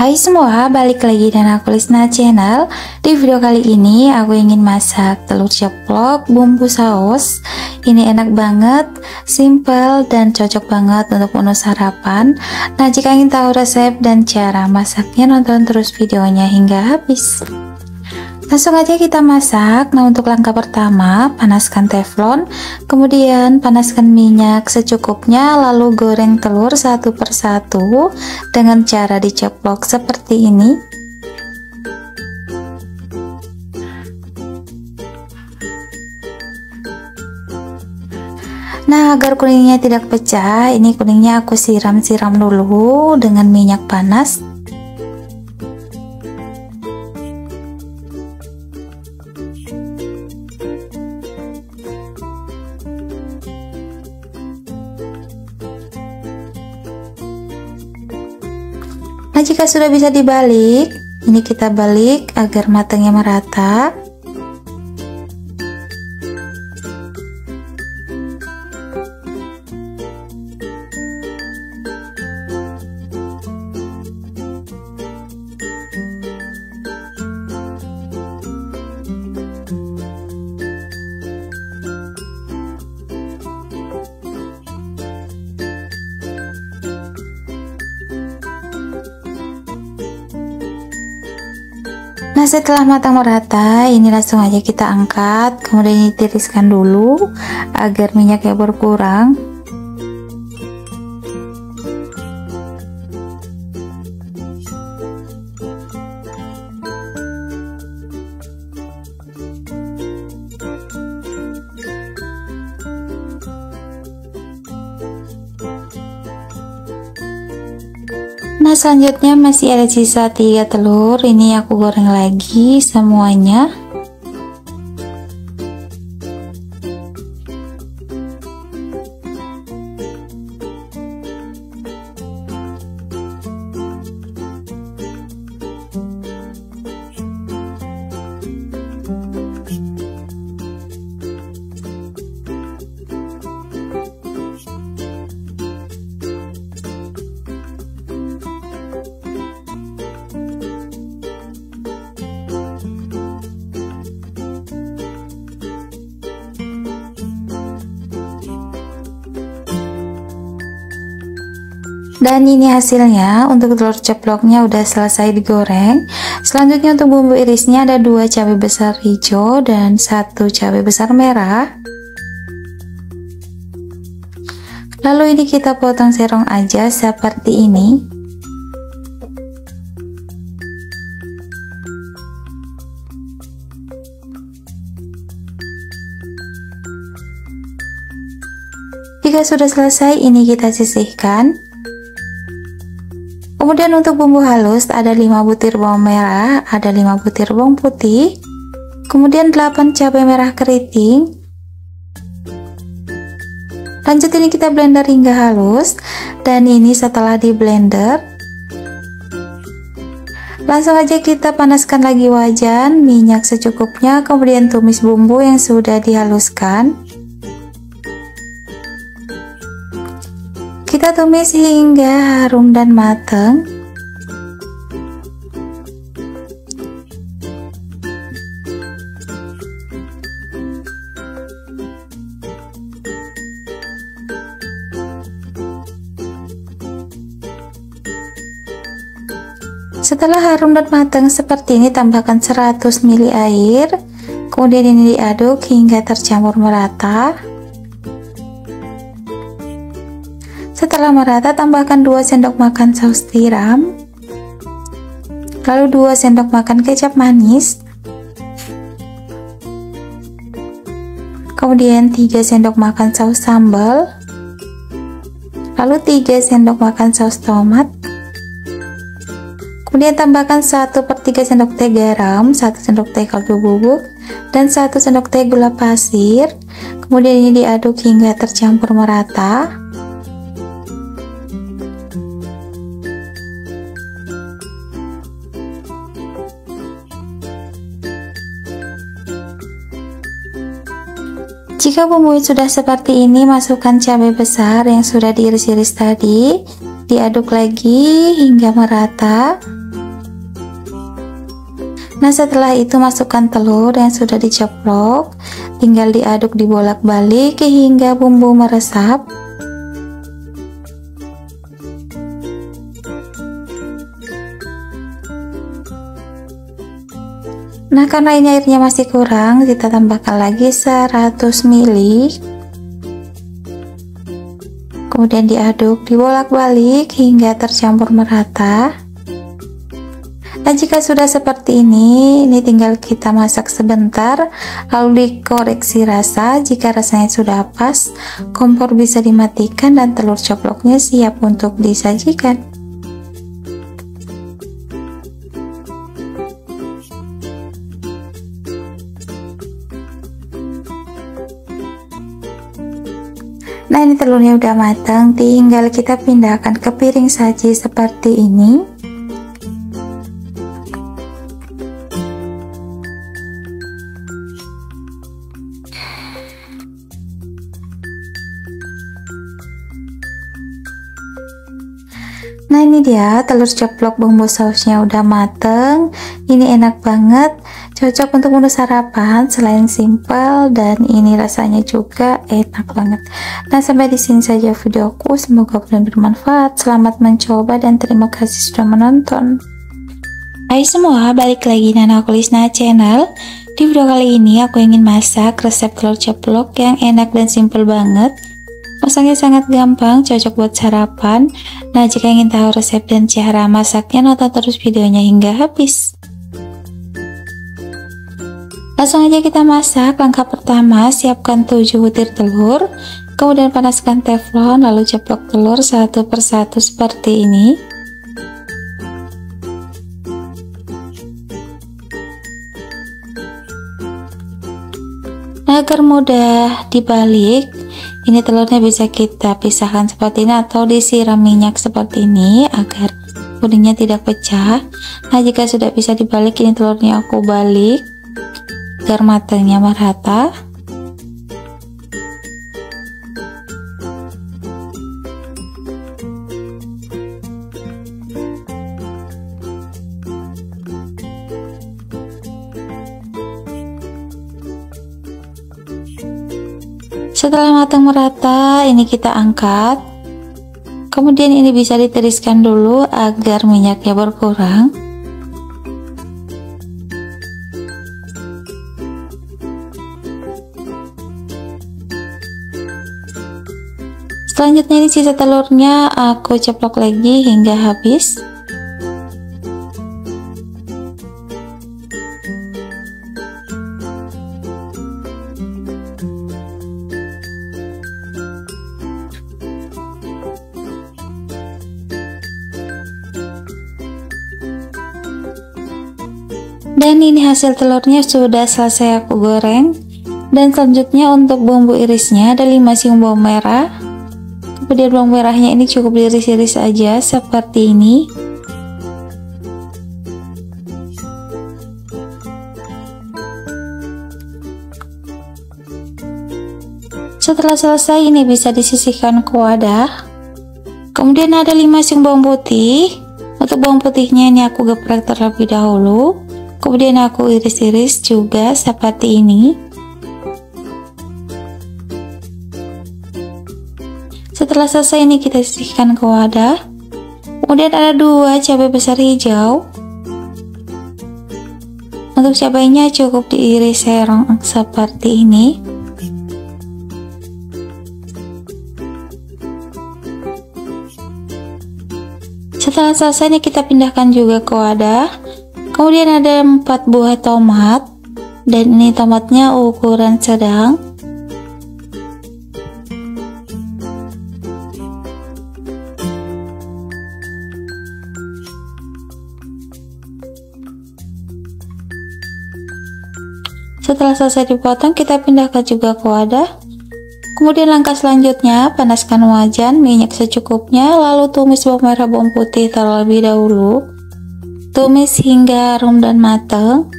Hai semua, balik lagi dengan aku Lisna Channel. Di video kali ini aku ingin masak telur ceplok bumbu saus. Ini enak banget, simple dan cocok banget untuk menu sarapan. Nah, jika ingin tahu resep dan cara masaknya, nonton terus videonya hingga habis. Langsung aja kita masak. Nah, untuk langkah pertama, panaskan teflon, kemudian panaskan minyak secukupnya, lalu goreng telur satu persatu dengan cara diceplok seperti ini. Nah, agar kuningnya tidak pecah, ini kuningnya aku siram-siram dulu dengan minyak panas. Nah, jika sudah bisa dibalik, ini kita balik agar matangnya merata. Nah, setelah matang merata, ini langsung aja kita angkat, kemudian ditiriskan dulu agar minyaknya berkurang. Nah, selanjutnya masih ada sisa 3 telur, ini aku goreng lagi semuanya. Dan ini hasilnya. Untuk telur ceploknya udah selesai digoreng. Selanjutnya untuk bumbu irisnya ada 2 cabai besar hijau dan 1 cabai besar merah. Lalu ini kita potong serong aja seperti ini. Jika sudah selesai, ini kita sisihkan. Kemudian untuk bumbu halus ada 5 butir bawang merah, ada 5 butir bawang putih, kemudian 8 cabai merah keriting. Lanjut ini kita blender hingga halus, dan ini setelah di blender, langsung aja kita panaskan lagi wajan, minyak secukupnya, kemudian tumis bumbu yang sudah dihaluskan. Kita tumis hingga harum dan matang. Setelah harum dan matang seperti ini, tambahkan 100 ml air. Kemudian ini diaduk hingga tercampur merata. Setelah merata, tambahkan 2 sendok makan saus tiram, lalu 2 sendok makan kecap manis, kemudian 3 sendok makan saus sambal, lalu 3 sendok makan saus tomat, kemudian tambahkan 1/3 sendok teh garam, 1 sendok teh kaldu bubuk, dan 1 sendok teh gula pasir. Kemudian ini diaduk hingga tercampur merata. Jika bumbu sudah seperti ini, masukkan cabai besar yang sudah diiris-iris tadi, diaduk lagi hingga merata. Nah, setelah itu masukkan telur yang sudah diceplok, tinggal diaduk dibolak-balik hingga bumbu meresap. Nah, karena ini airnya masih kurang, kita tambahkan lagi 100 ml. Kemudian diaduk dibolak-balik hingga tercampur merata. Nah, jika sudah seperti ini tinggal kita masak sebentar, lalu dikoreksi rasa. Jika rasanya sudah pas, kompor bisa dimatikan dan telur ceploknya siap untuk disajikan. Nah, ini telurnya udah matang, tinggal kita pindahkan ke piring saji seperti ini. Nah, ini dia telur ceplok bumbu sausnya udah mateng. Ini enak banget, cocok untuk menu sarapan. Selain simple dan ini rasanya juga enak banget. Nah, sampai di sini saja videoku, semoga benar-benar bermanfaat. Selamat mencoba dan terima kasih sudah menonton. Hai semua, balik lagi Nana Kulisna Channel. Di video kali ini aku ingin masak resep telur ceplok yang enak dan simple banget. Masaknya sangat gampang, cocok buat sarapan. Nah, jika ingin tahu resep dan cara masaknya, nonton terus videonya hingga habis. Langsung aja kita masak. Langkah pertama, siapkan 7 butir telur, kemudian panaskan teflon, lalu ceplok telur satu persatu seperti ini. Nah, agar mudah dibalik, ini telurnya bisa kita pisahkan seperti ini atau disiram minyak seperti ini agar kuningnya tidak pecah. Nah, jika sudah bisa dibalik, ini telurnya aku balik agar matangnya merata. Setelah matang merata, ini kita angkat. Kemudian ini bisa ditiriskan dulu agar minyaknya berkurang. Selanjutnya ini sisa telurnya aku ceplok lagi hingga habis. Dan ini hasil telurnya sudah selesai aku goreng. Dan selanjutnya untuk bumbu irisnya ada 5 siung bawang merah. Kemudian bawang merahnya ini cukup diiris-iris aja seperti ini. Setelah selesai, ini bisa disisihkan ke wadah. Kemudian ada 5 siung bawang putih. Untuk bawang putihnya ini aku geprek terlebih dahulu. Kemudian aku iris-iris juga seperti ini. Setelah selesai, ini kita sisihkan ke wadah. Kemudian ada 2 cabai besar hijau. Untuk cabainya cukup diiris serong seperti ini. Setelah selesai, ini kita pindahkan juga ke wadah. Kemudian ada 4 buah tomat, dan ini tomatnya ukuran sedang. Setelah selesai dipotong, kita pindahkan juga ke wadah. Kemudian langkah selanjutnya, panaskan wajan, minyak secukupnya, lalu tumis bawang merah bawang putih terlebih dahulu. Tumis hingga harum dan matang.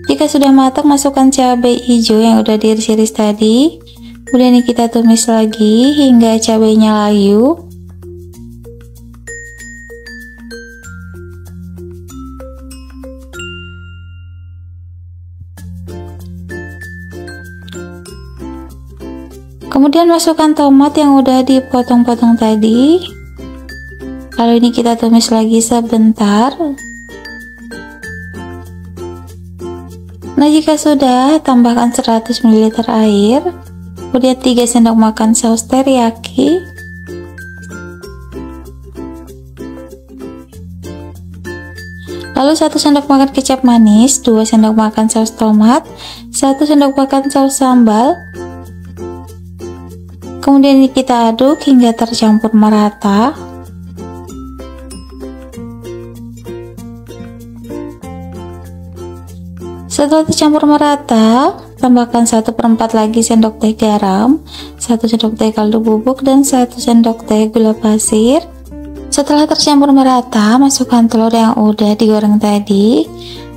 Jika sudah matang, masukkan cabai hijau yang udah diiris-iris tadi. Kemudian ini kita tumis lagi hingga cabainya layu. Kemudian masukkan tomat yang udah dipotong-potong tadi. Lalu ini kita tumis lagi sebentar. Nah, jika sudah, tambahkan 100 ml air, kemudian 3 sendok makan saus teriyaki, lalu 1 sendok makan kecap manis, 2 sendok makan saus tomat, 1 sendok makan saus sambal. Kemudian ini kita aduk hingga tercampur merata. Setelah tercampur merata, tambahkan 1/4 lagi sendok teh garam, 1 sendok teh kaldu bubuk, dan 1 sendok teh gula pasir. Setelah tercampur merata, masukkan telur yang udah digoreng tadi.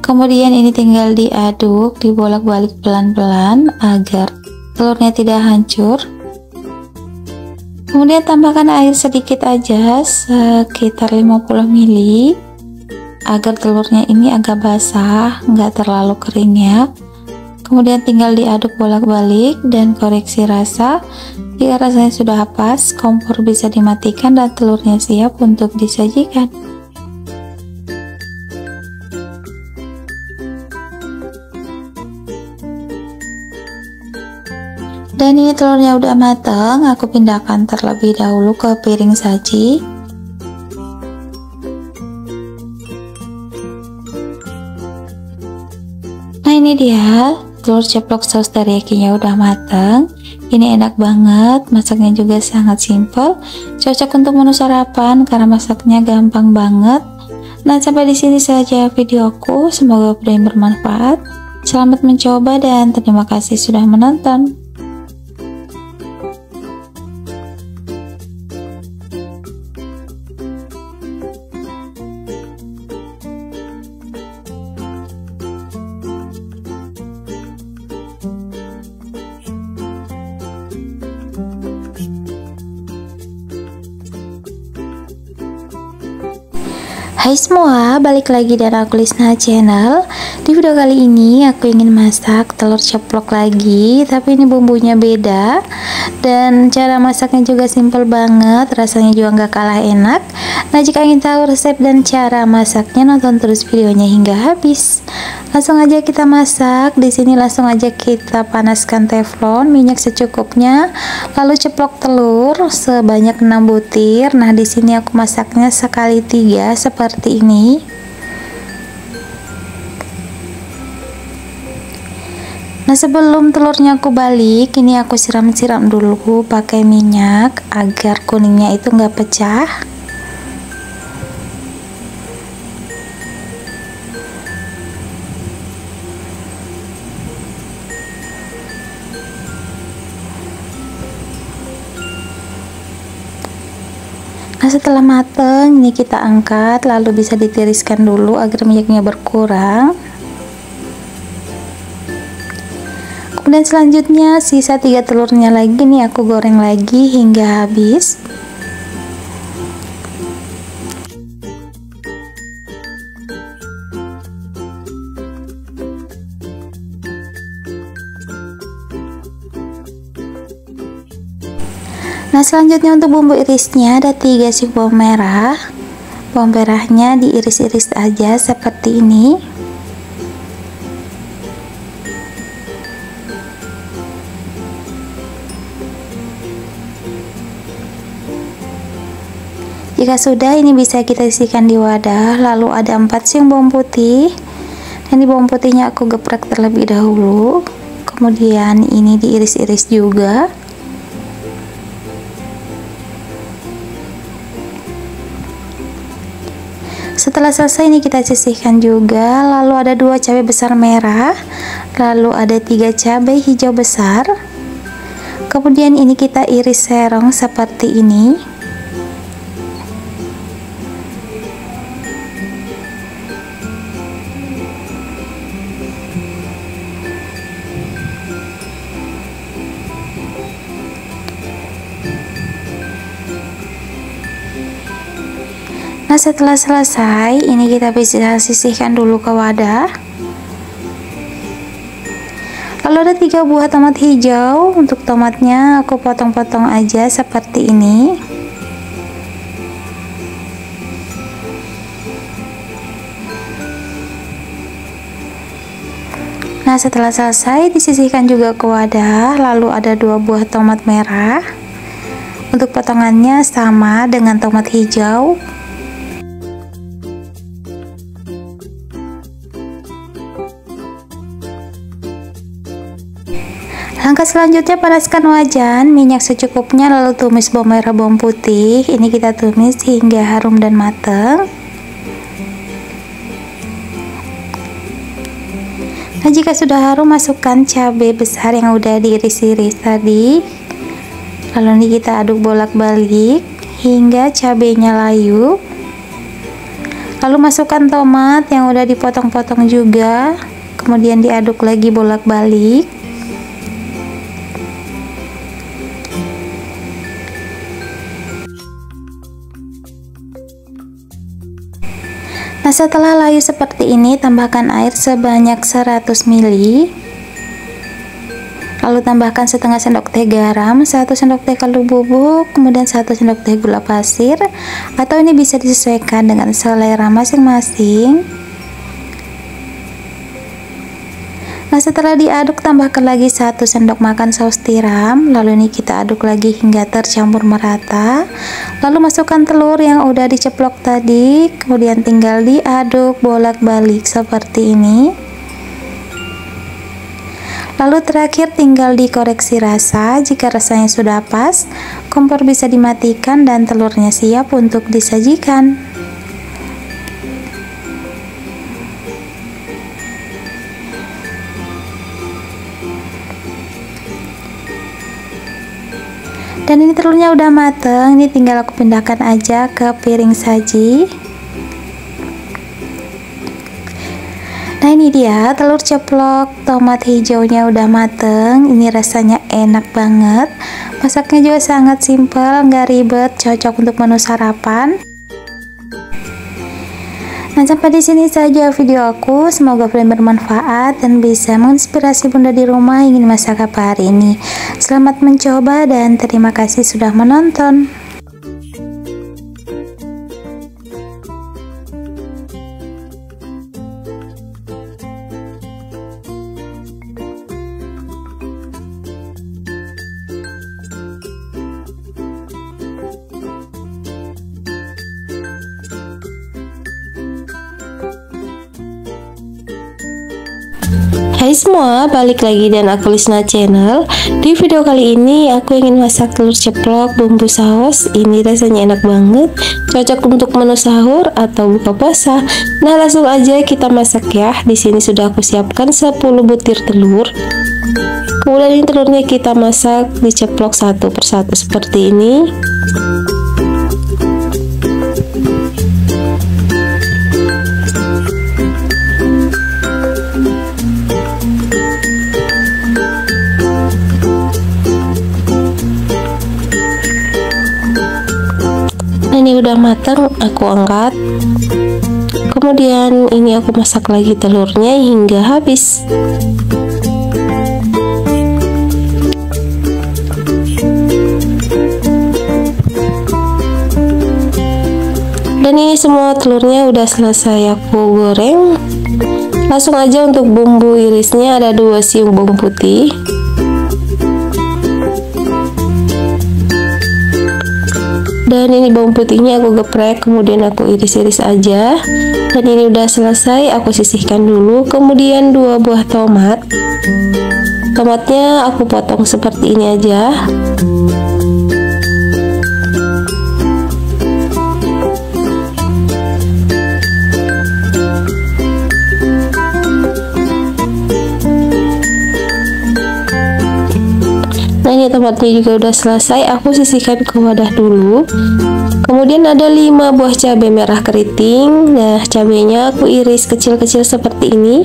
Kemudian ini tinggal diaduk, dibolak-balik pelan-pelan agar telurnya tidak hancur. Kemudian tambahkan air sedikit aja, sekitar 50 ml, agar telurnya ini agak basah, nggak terlalu kering ya. Kemudian tinggal diaduk bolak-balik dan koreksi rasa. Jika rasanya sudah pas, kompor bisa dimatikan dan telurnya siap untuk disajikan. Dan ini telurnya udah matang, aku pindahkan terlebih dahulu ke piring saji. Nah, ini dia telur ceplok saus teriyakinya udah matang. Ini enak banget, masaknya juga sangat simple, cocok untuk menu sarapan karena masaknya gampang banget. Nah, sampai di sini saja videoku, semoga bermanfaat. Selamat mencoba dan terima kasih sudah menonton. Hai semua, balik lagi dengan aku Lisna Channel. Di video kali ini aku ingin masak telur ceplok lagi, tapi ini bumbunya beda dan cara masaknya juga simple banget, rasanya juga nggak kalah enak. Nah, jika ingin tahu resep dan cara masaknya, nonton terus videonya hingga habis. Langsung aja kita masak. Di sini langsung aja kita panaskan teflon, minyak secukupnya, lalu ceplok telur sebanyak 6 butir. Nah, di sini aku masaknya sekali 3 seperti ini. Nah, sebelum telurnya aku balik, ini aku siram-siram dulu pakai minyak agar kuningnya itu nggak pecah. Nah, setelah mateng, ini kita angkat, lalu bisa ditiriskan dulu agar minyaknya berkurang. Kemudian selanjutnya sisa 3 telurnya lagi nih aku goreng lagi hingga habis. Nah, selanjutnya untuk bumbu irisnya ada 3 siung bawang merah. Bawang merahnya diiris-iris aja seperti ini. Jika sudah, ini bisa kita isikan di wadah. Lalu ada 4 siung bawang putih. Dan di bawang putihnya aku geprek terlebih dahulu. Kemudian ini diiris-iris juga. Setelah selesai, ini kita sisihkan juga. Lalu ada 2 cabai besar merah, lalu ada 3 cabai hijau besar. Kemudian ini kita iris serong seperti ini. Nah, setelah selesai, ini kita bisa sisihkan dulu ke wadah. Lalu ada 3 buah tomat hijau. Untuk tomatnya aku potong-potong aja seperti ini. Nah, setelah selesai disisihkan juga ke wadah. Lalu ada 2 buah tomat merah. Untuk potongannya sama dengan tomat hijau. Langkah selanjutnya, panaskan wajan, minyak secukupnya, lalu tumis bawang merah, bawang putih. Ini kita tumis hingga harum dan matang. Nah, jika sudah harum, masukkan cabai besar yang udah diiris-iris tadi. Lalu ini kita aduk bolak-balik hingga cabainya layu. Lalu masukkan tomat yang udah dipotong-potong juga. Kemudian diaduk lagi bolak-balik. Nah, setelah layu seperti ini, tambahkan air sebanyak 100 ml. Lalu tambahkan setengah sendok teh garam, 1 sendok teh kaldu bubuk, kemudian 1 sendok teh gula pasir, atau ini bisa disesuaikan dengan selera masing-masing. Nah, setelah diaduk, tambahkan lagi 1 sendok makan saus tiram. Lalu ini kita aduk lagi hingga tercampur merata. Lalu masukkan telur yang udah diceplok tadi, kemudian tinggal diaduk bolak-balik seperti ini. Lalu terakhir tinggal dikoreksi rasa. Jika rasanya sudah pas, kompor bisa dimatikan dan telurnya siap untuk disajikan. Dan ini telurnya udah mateng, ini tinggal aku pindahkan aja ke piring saji. Nah, ini dia telur ceplok tomat hijaunya udah mateng. Ini rasanya enak banget. Masaknya juga sangat simpel, nggak ribet, cocok untuk menu sarapan. Nah, sampai di sini saja video aku. Semoga kalian bermanfaat dan bisa menginspirasi bunda di rumah ingin masak apa hari ini. Selamat mencoba dan terima kasih sudah menonton. Hai semua, balik lagi dan aku Lisna Channel. Di video kali ini aku ingin masak telur ceplok bumbu saus. Ini rasanya enak banget, cocok untuk menu sahur atau buka puasa. Nah, langsung aja kita masak ya. Di sini sudah aku siapkan 10 butir telur. Kemudian ini telurnya kita masak diceplok satu persatu seperti ini. Ini udah matang, aku angkat. Kemudian ini aku masak lagi telurnya hingga habis. Dan ini semua telurnya udah selesai aku goreng. Langsung aja untuk bumbu irisnya, ada 2 siung bawang putih, dan ini bawang putihnya aku geprek, kemudian aku iris-iris aja. Dan ini udah selesai, aku sisihkan dulu. Kemudian 2 buah tomat. Tomatnya aku potong seperti ini aja. Nah, ini tomatnya juga udah selesai, aku sisihkan ke wadah dulu. Kemudian ada 5 buah cabai merah keriting. Nah, cabainya aku iris kecil-kecil seperti ini.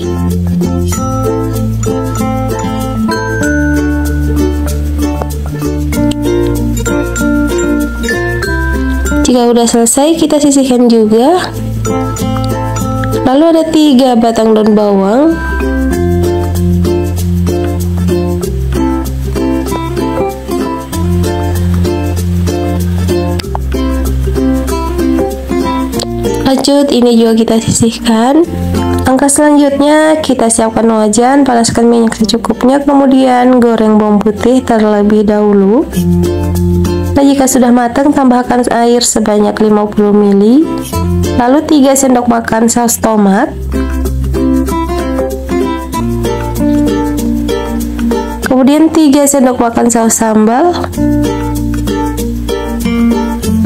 Jika udah selesai, kita sisihkan juga. Lalu ada 3 batang daun bawang. Lanjut, ini juga kita sisihkan. Langkah selanjutnya, kita siapkan wajan, panaskan minyak secukupnya, kemudian goreng bawang putih terlebih dahulu. Nah, jika sudah matang, tambahkan air sebanyak 50 ml, lalu 3 sendok makan saus tomat, kemudian 3 sendok makan saus sambal,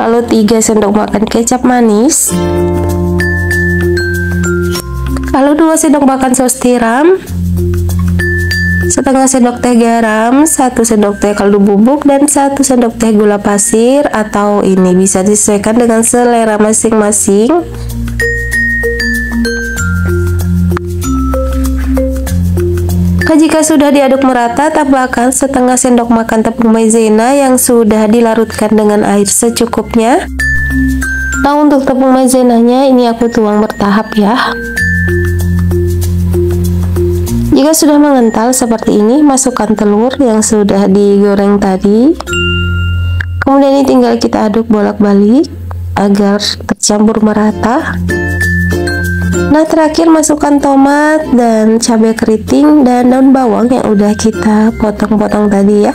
lalu 3 sendok makan kecap manis, lalu 2 sendok makan saus tiram, setengah sendok teh garam, 1 sendok teh kaldu bubuk, dan 1 sendok teh gula pasir, atau ini bisa disesuaikan dengan selera masing-masing. Jika sudah diaduk merata, tambahkan setengah sendok makan tepung maizena yang sudah dilarutkan dengan air secukupnya. Nah, untuk tepung maizenanya ini aku tuang bertahap ya. Jika sudah mengental seperti ini, masukkan telur yang sudah digoreng tadi. Kemudian ini tinggal kita aduk bolak-balik agar tercampur merata. Nah, terakhir masukkan tomat dan cabai keriting dan daun bawang yang udah kita potong-potong tadi ya.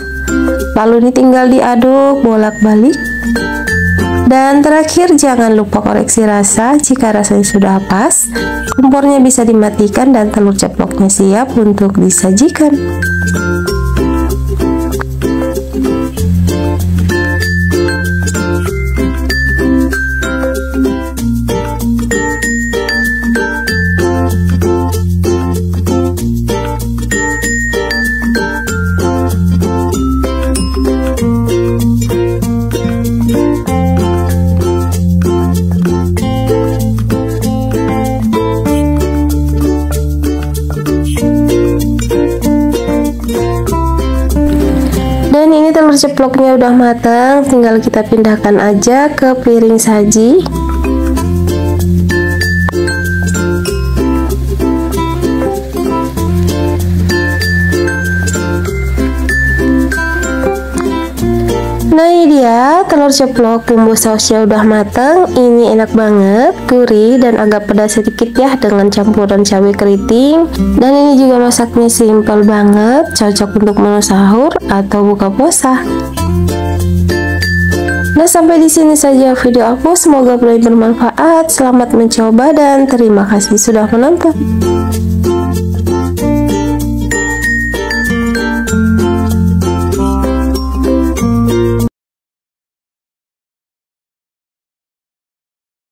Lalu ini tinggal diaduk bolak-balik. Dan terakhir, jangan lupa koreksi rasa. Jika rasanya sudah pas, kompornya bisa dimatikan dan telur ceploknya siap untuk disajikan. Dan ini telur ceploknya udah matang, tinggal kita pindahkan aja ke piring saji. Nah, ini dia telur ceplok bumbu sausnya udah matang. Ini enak banget, gurih dan agak pedas sedikit ya dengan campuran cabai keriting. Dan ini juga masaknya simpel banget, cocok untuk menu sahur atau buka puasa. Nah, sampai di sini saja video aku. Semoga bermanfaat. Selamat mencoba dan terima kasih sudah menonton.